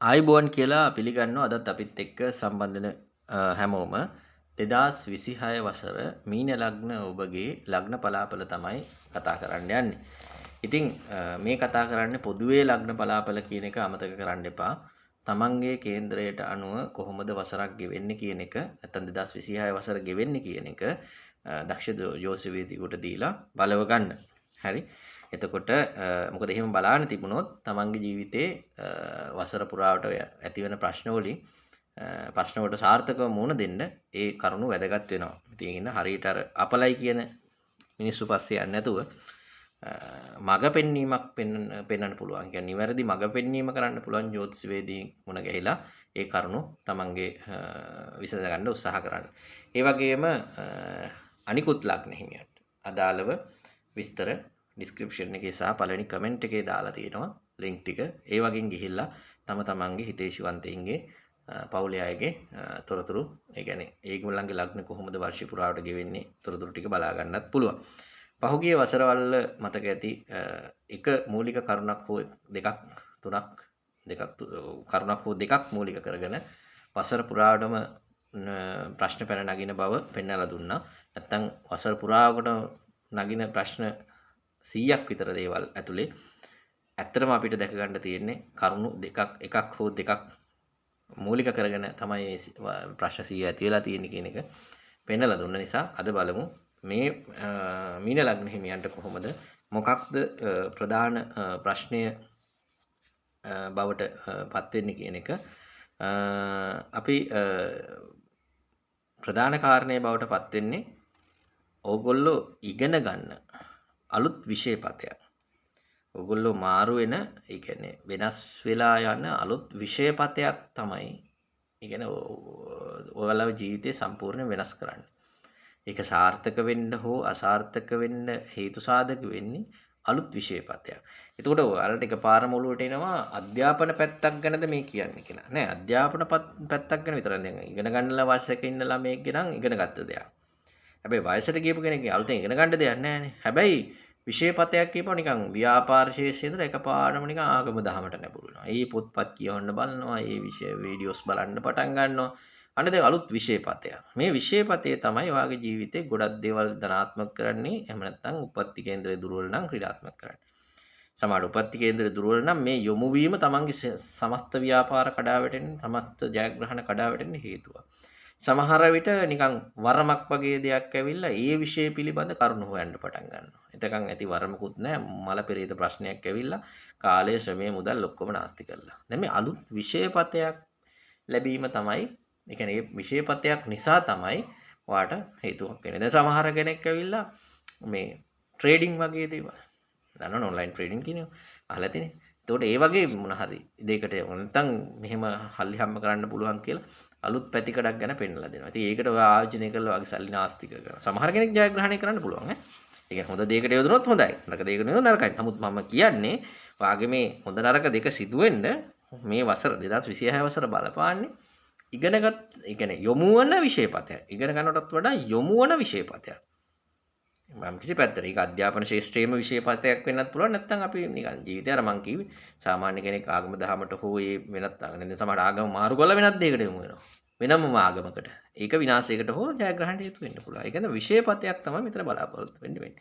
ආයිබෝන් කියලා පිළිගන්නවා අදත් අපිත් එක්ක සම්බන්ධන හැමෝම 2026 වසර මීන ලග්න ඔබගේ ලග්න පලාපල තමයි කතා කරන්න යන්නේ. ඉතින් මේ කතා කරන්නේ පොදුවේ ලග්න පලාපල කියන එක අමතක කරන්න එපා. තමන්ගේ කේන්ද්‍රයට අනුව කොහොමද වසරක් ගෙවෙන්නේ කියන එක නැත්නම් 2026 වසර ගෙවෙන්නේ කියන එක දක්ෂ ජෝතිෂවිදියෙකුට දීලා බලව ගන්න. හරි. එතකොට මොකද එහෙම බලන්න තිබුණොත් තමන්ගේ ජීවිතේ වසර පුරාවට ඇතිවෙන ප්‍රශ්න වලට සාර්ථකව මුහුණ දෙන්න ඒ කරුණු වැදගත් වෙනවා. ඉතින් ඉන්න හරියට අර අපලයි කියන මිනිස්සු පස්සේ යන්නේ නැතුව මග පෙන්වීමක් පෙන්වන්න පුළුවන්. කියන්නේ නිවැරදි මග පෙන්වීම කරන්න පුළුවන් ජ්‍යොතිෂවේදී මුණ ගැහිලා ඒ කරුණු තමන්ගේ විසඳ ගන්න උත්සාහ කරන්න. ඒ වගේම අනිකුත් ලග්න හිමියන්ට අදාළව විස්තර ඩිස්ක්‍රිප්ෂන් එකේ සහ පළවෙනි කමෙන්ට් එකේ දාලා තියෙනවා ලින්ක් ටික. ඒ වගේන් ගිහිල්ලා තමන්ගේ හිතේශිවන්තයින්ගේ පවුලේ අයගේ තොරතුරු, ඒ කියන්නේ ඒගොල්ලන්ගේ ලග්න කොහොමද වර්ෂ පුරාවට ගෙවෙන්නේ තොරතුරු ටික බලා ගන්නත් පුළුවන්. පහුගිය වසරවල මතක ඇති එක මූලික කරුණක් හෝ දෙකක් මූලික කරගෙන වසර පුරාවටම ප්‍රශ්න පැන නගින බව පෙන්වලා දුන්නා. නැත්තම් වසර පුරාවකට නගින ප්‍රශ්න 100ක් විතර දේවල් ඇතුලේ ඇත්තටම අපිට දැක ගන්න තියෙන්නේ කරුණු එකක් හෝ දෙකක් මූලික කරගෙන තමයි ප්‍රශ්න 100 ඇති වෙලා තියෙන්නේ කියන එක පෙන්වලා දුන්න නිසා අද බලමු මේ මීන ලග්න හිමියන්ට කොහොමද මොකක්ද ප්‍රධාන ප්‍රශ්නය බවට පත් වෙන්නේ කියන එක අපි ප්‍රධාන කාරණේ බවට පත් වෙන්නේ ඕගොල්ලෝ ඉගෙන ගන්න අලුත් විෂයපතයක්. ඕගොල්ලෝ මාරු වෙන, ඒ කියන්නේ වෙනස් වෙලා යන අලුත් විෂයපතයක් තමයි. ඒ කියන්නේ ඔයාලගේ ජීවිතේ සම්පූර්ණ වෙනස් කරන්නේ. ඒක සාර්ථක වෙන්න හෝ අසාර්ථක වෙන්න හේතු සාධක වෙන්නේ අලුත් විෂයපතයක්. එතකොට ඔයාලට එකපාරම ඔලුවට එනවා අධ්‍යාපන පැත්තක් ගැනද මේ කියන්නේ කියලා. නෑ, අධ්‍යාපන පැත්තක් ගැන විතරක් දැන් ඉගෙන ගන්නලා වයසක ඉන්න ළමයෙක්ගේ නම් ඉගෙන ගත්ත දෙයක්. හැබැයි වයසට ගියපු කෙනෙක්ගේ අලුතෙන් ඉගෙන ගන්න දෙයක් නෑනේ. හැබැයි විෂයපතයක් කියපුවා නිකන් ව්‍යාපාර ශාස්ත්‍රයේ එකපාරම නිකන් ආගම දහමට නැඹුරු වෙනවා. ඒ පොත්පත් කියවන්න බලනවා, ඒ විෂය වීඩියෝස් බලන්න පටන් ගන්නවා. අන්න දැන් අලුත් විෂයපතයක්. මේ විෂයපතේ තමයි ඔයාගේ ජීවිතේ ගොඩක් දේවල් ධනාත්මක කරන්නේ. එහෙම නැත්නම් උපත්ති කේන්ද්‍රය දුර්වල නම් ක්‍රියාත්මක කරන්නේ. සමහර උපත්ති කේන්ද්‍රය දුර්වල නම් මේ යොමු වීම තමන්ගේ සමස්ත ව්‍යාපාර කඩා වැටෙන්න, සමස්ත ජයග්‍රහණ කඩා වැටෙන්න හේතුවක්. සමහර විට නිකන් වරමක් වගේ දෙයක් ඇවිල්ලා ඒ විෂය පිළිබඳ කරුණු හොයන්න පටන් ගන්නවා. එතකන් ඇති වරමකුත් නැහැ, මල පෙරේත ප්‍රශ්නයක් ඇවිල්ලා කාලය, ශ්‍රමය, මුදල් ඔක්කොම නාස්ති කරලා. දැන් මේ අලුත් විෂයපතයක් ලැබීම තමයි, ඒ කියන්නේ මේ විෂයපතයක් නිසා තමයි ඔයාට හේතුවක් වෙන්නේ. දැන් සමහර කෙනෙක් ඇවිල්ලා මේ ට්‍රේඩින් වගේ දේවල් දන්නවනේ, ඔන්ලයින් ට්‍රේඩින් කියනවා අහලා තියෙන්නේ. එතකොට ඒ වගේ මොන හරි දෙයකට නැත්නම් මෙහෙම හල්ලි හම්බ කරන්න පුළුවන් කියලා අලුත් පැතිකඩක් ගැන පෙන්නලා දෙනවා. ඉතින් ඒකට ඔය ආයෝජනය කළා වගේ සල්ලි නාස්ති කරනවා. සමහර කෙනෙක් ජයග්‍රහණය කරන්න පුළුවන් ඈ. ඒ කියන්නේ හොඳ දෙයකට යොදනොත් හොඳයි. නරක දෙයකට යොදනොත් නරකයි. නමුත් මම කියන්නේ ඔයාගේ මේ හොඳ නරක දෙක සිදු වෙන්න මේ වසර 2026 වසර බලපාන්නේ ඉගෙනගත්, ඒ කියන්නේ යොමු වන විෂයපතයක්. ඉගෙන ගන්නටත් වඩා යොමු වන විෂයපතයක්. මම කිසි පැත්තට ඒක අධ්‍යාපන ශාස්ත්‍රයේම විෂයපතයක් වෙන්නත් පුළුවන්. නැත්නම් අපි නිකන් ජීවිතය අර මං කිව්වේ සාමාන්‍ය කෙනෙක් ආගම දහමට හෝ ඒ වෙනත් ආගම සමහර ආගම මාරු කරලා වෙනත් දෙයකට යොමු වෙනවා. වෙනම ආගමකට. ඒක විනාශයකට හෝ ජයග්‍රහණයට හේතු වෙන්න පුළුවන්. ඒ කියන්නේ විෂයපතයක් තමයි මෙතන බලාපොරොත්තු වෙන්නේ.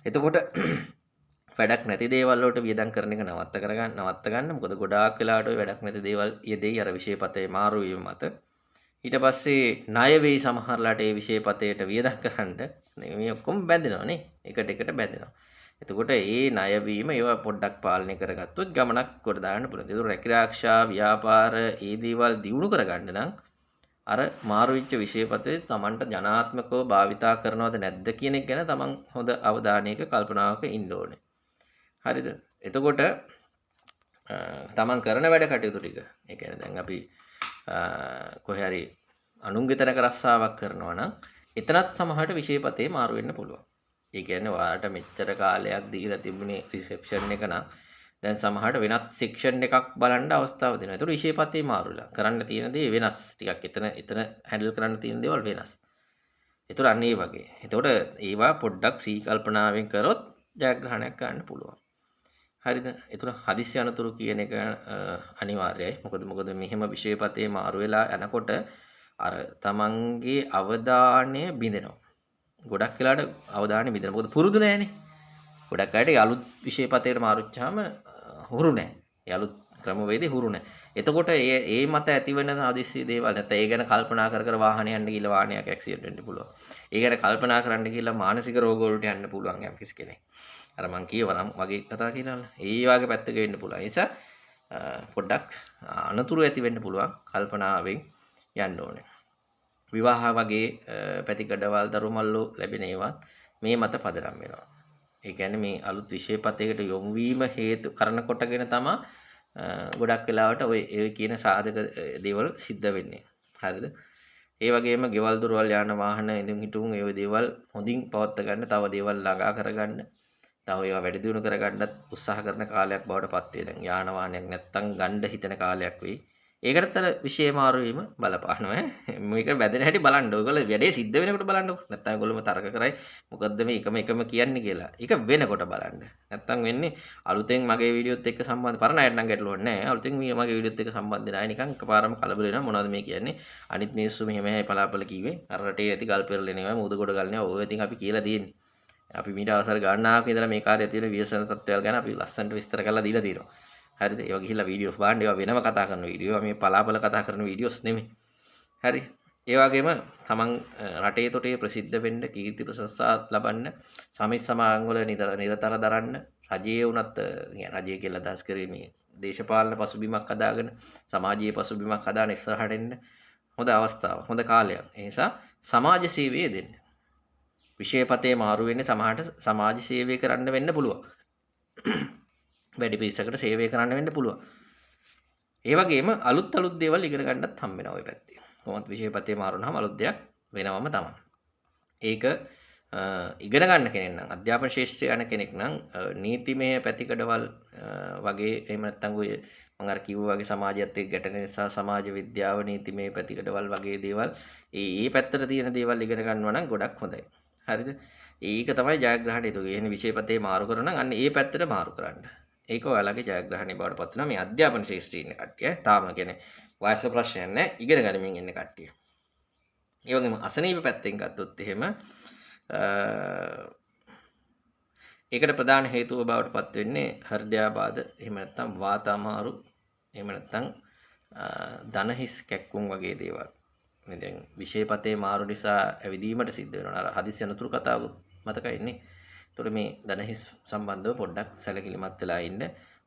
එතකොට වැඩක් නැති දේවල් වලට වියදම් කරන එක නවත්ත ගන්න. මොකද ගොඩාක් වෙලාවට ඔය වැඩක් නැති දේවල් යෙදෙයි අර විෂයපතේ මාරු වීම මත. ඊට පස්සේ ණය වෙයි සමහරලාට ඒ විෂයපතේට වියදම් කරන්න. මේ ඔක්කොම බැඳෙනවා නේ. එකට බැඳෙනවා. එතකොට ඒ ණය වීම ඒවා පොඩ්ඩක් පාලනය කරගත්තොත් ගමනක් කොට දාන්න පුළුවන්. ඒක රැකිරාක්ෂා, ව්‍යාපාර, ඒ දේවල් දියුණු කරගන්න නම් අර මාරු වෙච්ච විෂයපතේ Tamanට ජනාත්මකව භාවිතා කරනවද නැද්ද කියන එක ගැන Taman හොඳ අවධානයක කල්පනාවක ඉන්න ඕනේ. හරිද? එතකොට Taman කරන වැඩ කටයුතු ටික, ඒ කියන්නේ දැන් අපි කොහේ හරි අනුන්ගේ තැනක රස්සාවක් කරනවා නම් එතනත් සමහරට විෂයපතේ මාරු වෙන්න පුළුවන්. ඒ කියන්නේ ඔයාලට මෙච්චර කාලයක් දීලා තිබුණේ රිසෙප්ෂන් එක නම් දැන් සමහරට වෙනත් සෙක්ෂන් එකක් බලන්න අවස්ථාව දෙනවා. ඒතකොට විෂයපතේ මාරු වෙලා කරන්න තියෙන දේ වෙනස්. ටිකක් එතන හැන්ඩල් කරන්න තියෙන දේවල් වෙනස්. ඒතකොට අන්න ඒ වගේ. ඒතකොට ඒවා පොඩ්ඩක් සීකල්පනාවෙන් කරොත් ජයග්‍රහණයක් ගන්න පුළුවන්. හරිද? ඒතර හදිස්සි අනතුරු කියන එක අනිවාර්යයි. මොකද මෙහෙම විෂයපතේ මාරු වෙලා යනකොට අර තමන්ගේ අවධානය බිඳෙනවා. ගොඩක් වෙලාට අවධානය බිඳෙනවා. මොකද පුරුදු නැහැනේ. ගොඩක් අයට අලුත් විෂයපතේට මාරු වෙච්චාම හුරු නැහැ. ඒ අලුත් ක්‍රමවේදේ හුරු නැහැ. එතකොට ඒ මත ඇතිවෙන හදිස්සි දේවල් නැත්නම් ඒ ගැන කල්පනා කර වහන යන්න ගිහලා වාහනයක් ඇක්සිඩන්ට් වෙන්න පුළුවන්. ඒ ගැන කල්පනා කරන්න ගිහලා මානසික රෝග වලට යන්න පුළුවන් යම් කිසි කෙනෙක්. අර මං කියවනම් වගේ කතා කියලානේ. ඒ වගේ පැත්තක වෙන්න පුළුවන්. ඒ නිසා පොඩ්ඩක් අනතුරු ඇති වෙන්න පුළුවන්. කල්පනාවෙන් යන්න ඕනේ. විවාහ වගේ පැතිකඩවල් දරුමල්ලෝ ලැබෙන ඒවා මේ මත පදනම් වෙනවා. ඒ කියන්නේ මේ අලුත් විෂයපතයකට යොමු වීම හේතු කරන කොටගෙන තමයි ගොඩක් වෙලාවට ඔය කියන සාධක දේවල් සිද්ධ වෙන්නේ. හරිද? ඒ වගේම ගෙවල් දොරවල් යාන වාහන ඉදින් හිටුන් ඒ දේවල් හොඳින් පවත්වා ගන්න, තව දේවල් ළඟා කරගන්න, තව ඒවා වැඩි දියුණු කරගන්නත් උත්සාහ කරන කාලයක් බවට පත් වේ. දැන් යාන වාහනයක් නැත්තම් ගන්න හිතන කාලයක් වෙයි. ඒකටත් අර විෂය මාරු වීම බලපානවා. මේක වැදෙන හැටි බලන්න. ඔයගොල්ලෝ වැඩේ සිද්ධ වෙනකොට බලන්නකො. නැත්තම් ඔයගොල්ලෝම තර්ක කරයි මොකද්ද මේ එකම කියන්නේ කියලා. ඒක වෙනකොට බලන්න. නැත්තම් වෙන්නේ අලුතෙන් මගේ වීඩියෝත් එක්ක සම්බන්ධ පරණ අයට නම් ගැටලුවක් නැහැ. අලුතෙන් මගේ වීඩියෝත් එක්ක සම්බන්ධ නැහැ. නිකන් එකපාරම කලබල වෙනවා. මොනවද මේ කියන්නේ? අනිත් මිනිස්සු මෙහෙමයි පලාපල කිව්වේ. අර රටේ ඇති ගල් පෙරලෙන ඒවා මුද කොට ගල්නවා. ඔය ඉතින් අපි කියලා තියෙන්නේ. අපි මීට අවසර ගණනාවක් ඉඳලා මේ කාර්යය තියෙන ව්‍යසන තත්ත්වයල් ගැන අපි ලස්සනට විස්තර කරලා දීලා තියෙනවා. හරිද? ඒවා ගිහිල්ලා වීඩියෝස් බලන්න. ඒවා වෙනම කතා කරන වීඩියෝ. මේ පලාපල කතා කරන වීඩියෝස් නෙමෙයි. හරි. ඒ වගේම තමන් රටේ තොටේ ප්‍රසිද්ධ වෙන්න, කීර්ති ප්‍රශංසා ලබන්න, සමිත් සමාගම් වල නිරතර දරන්න, රජයේ උනත් රජය කියලා අදහස් කරන්නේ දේශපාලන පසුබිමක් හදාගෙන, සමාජීය පසුබිමක් හදාගෙන ඉස්සරහට එන්න හොඳ අවස්ථාවක්, හොඳ කාලයක්. ඒ නිසා සමාජ සේවය දෙන්න. විෂයපතේ මාරු වෙන්නේ සමහරට සමාජ සේවය කරන්න වෙන්න පුළුවන්. වැඩි පිරිසකට සේවය කරන්න වෙන්න පුළුවන්. ඒ වගේම අලුත් දේවල් ඉගෙන ගන්නත් හම්බ වෙනවා ওই පැත්තේ. කොහොමද විෂයපතේ මාරු වුණාම අලුත් දෙයක් වෙනවම තමයි. ඒක ඉගෙන ගන්න කෙනෙක් නම් අධ්‍යාපන ශාස්ත්‍රය යන කෙනෙක් නම් නීතිමය පැතිකඩවල් වගේ එහෙම නැත්නම් ඔය මම අර කිව්වා වගේ සමාජයත් එක්ක ගැටෙන නිසා සමාජ විද්‍යාව නීතිමය පැතිකඩවල් වගේ දේවල් ඒ පැත්තට තියෙන දේවල් ඉගෙන ගන්නවා නම් ගොඩක් හොඳයි. හරිද? ඒක තමයි ජයග්‍රහණය. ඒක කියන්නේ විෂයපතේ මාරු කරන නම් අන්න ඒ පැත්තට මාරු කරන්න. ඒක ඔයාලගේ ජයග්‍රහණය බවට පත් වෙනවා මේ අධ්‍යාපන ශාස්ත්‍රයේ ඉන්න කට්ටිය. තාම කියන්නේ වයස ප්‍රශ්නයක් නැහැ. ඉගෙන ගනිමින් ඉන්න කට්ටිය. ඒ වගේම අසනීප පැත්තෙන් ගත්තොත් එහෙම ඒකට ප්‍රධාන හේතුව බවට පත් වෙන්නේ හෘදයාබාධ, එහෙම නැත්නම් වාත අමාරු, එහෙම නැත්නම් දනහිස් කැක්කුම් වගේ දේවල්. මේ දැන් විෂයපතේ මාරු නිසා ඇවිදීමට සිද්ධ වෙනවා. අර හදිසි අනතුරු කතාව මතකයිනේ. ඒතකොට මේ දනහිස් සම්බන්ධව පොඩ්ඩක් සැලකිලිමත් වෙලා ඉන්න.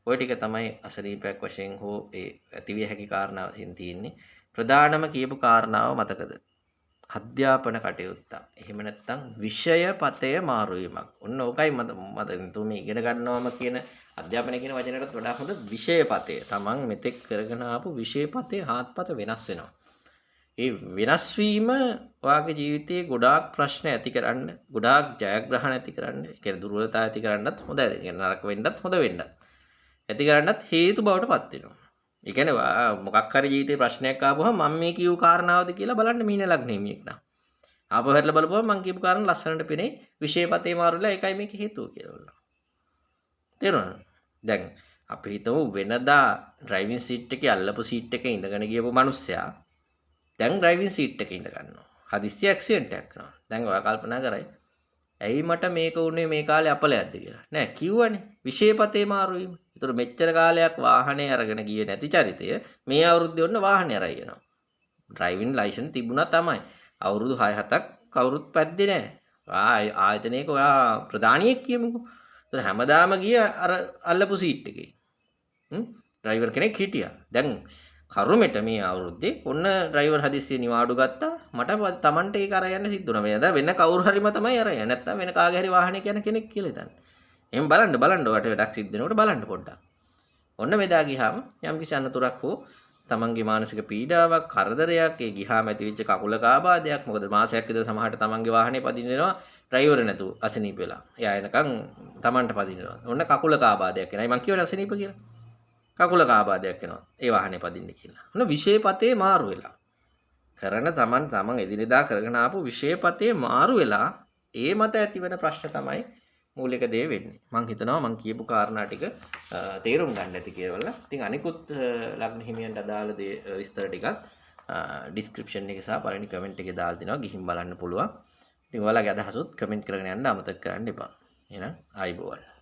ওই ටික තමයි අසනීපයක් වශයෙන් හෝ ඒ ඇතිවිය හැකි කාරණා වශයෙන් තියෙන්නේ. ප්‍රධානම කියපු කාරණාව මතකද? අධ්‍යාපන කටයුත්ත. එහෙම නැත්නම් විෂයපතය මාරු වීමක්. ඔන්න ඕකයි මත මේ ඉගෙන ගන්නවම කියන අධ්‍යාපනය කියන වචනයටත් වඩා හොඳ විෂයපතය. Taman මෙතෙක් කරගෙන ආපු විෂයපතේ හාත්පස වෙනස් වෙනවා. ඒ වෙනස් වීම ඔයාගේ ජීවිතයේ ගොඩාක් ප්‍රශ්න ඇති කරන්න, ගොඩාක් ජයග්‍රහණ ඇති කරන්න, ඒ කියන්නේ දුර්වලතා ඇති කරන්නත් හොඳයි. ඒ කියන්නේ නරක වෙන්නත් හොඳ වෙන්නත්. ඇති කරන්නත් හේතු බවට පත් වෙනවා. ඒ කියන්නේ මොකක් හරි ජීවිතේ ප්‍රශ්නයක් ආවම මම මේ කියූ කාරණාවද කියලා බලන්න මීන ලග්නේ මියෙක් නා. ආපහු හැරලා බලපුවම මම කියපු කාරණා ලස්සනට පෙනේ විෂයපතේ මාරුලා ඒකයි මේකේ හේතුව කියලා බලනවා. තේරුණාද? දැන් අපි හිතමු වෙනදා ඩ්‍රයිවිං සීට් එකේ අල්ලපු සීට් එකේ ඉඳගෙන ගියපු මිනිස්සයා දැන් ඩ්‍රයිවිං සීට් එකේ ඉඳ ගන්නවා. හදිස්සි ඇක්සිඩන්ට් එකක් කරනවා. දැන් ඔයා කල්පනා කරයි ඇයි මට මේක උනේ මේ කාලේ අපලයක්ද කියලා. නෑ කිව්වනේ විෂයපතේ මාරු වීම. ඒතර මෙච්චර කාලයක් වාහනේ අරගෙන ගියේ නැති චරිතය මේ අවුරුද්දේ ඔන්න වාහනේ අරයි යනවා. ඩ්‍රයිවිං ලයිසන් තිබුණා තමයි. අවුරුදු 6-7ක් කවුරුත් පැද්දේ නෑ. ආයතනයක ඔයා ප්‍රධානියෙක් කියමුකෝ. ඒතර හැමදාම ගිය අර අල්ලපු සීට් එකේ. ඩ්‍රයිවර් කෙනෙක් හිටියා. දැන් කරුමෙට මේ අවුරුද්දේ ඔන්න ඩ්‍රයිවර් හදිස්සිය නිවාඩු ගත්තා. මට Tamanට ඒක අර යන්න සිද්ධ වුණා. වෙනදා වෙන කවුරු හරිම තමයි අර යන්නේ. නැත්තම් වෙන කාගේ හරි වාහනයක යන කෙනෙක් කියලා හිතන්න. එහෙනම් බලන්න ඔයාට වැඩක් සිද්ධ වෙනකොට බලන්න පොඩ්ඩක්. ඔන්න මෙදා ගියාම යම් කිසි අනතුරක් හෝ තමන්ගේ මානසික පීඩාවක්, කරදරයක්, ඒ ගියාම ඇතිවෙච්ච කකුලක ආබාධයක්. මොකද මාසයක් විතර සමහරට තමන්ගේ වාහනේ පදින්නනවා ඩ්‍රයිවර් නැතුව අසනීප වෙලා. එයා එනකන් තමන්ට පදින්නවා. ඔන්න කකුලක ආබාධයක් එනයි මං කියවනේ අසනීප කියලා. කකුලක ආබාධයක් එනවා. ඒ වාහනේ පදින්න කියලා. ඔන්න විෂයපතේ මාරු වෙලා. කරන තමන් එදිනෙදා කරගෙන ආපු විෂයපතේ මාරු වෙලා ඒ මත ඇතිවෙන ප්‍රශ්න තමයි මූලික දේ වෙන්නේ. මම හිතනවා මම කියපු කාරණා ටික තේරුම් ගන්න ඇති කියලා. ඉතින් අනිකුත් ලග්න හිමියන්ට අදාළ දේ විස්තර ටිකත් ඩිස්ක්‍රිප්ෂන් එකේ සහ පළවෙනි කමෙන්ට් එකේ දාලා තිනවා. ගිහින් බලන්න පුළුවන්. ඉතින් ඔයාලගේ අදහසුත් කමෙන්ට් කරගෙන යන්න අමතක කරන්න එපා. එහෙනම් ආයිබෝවන්.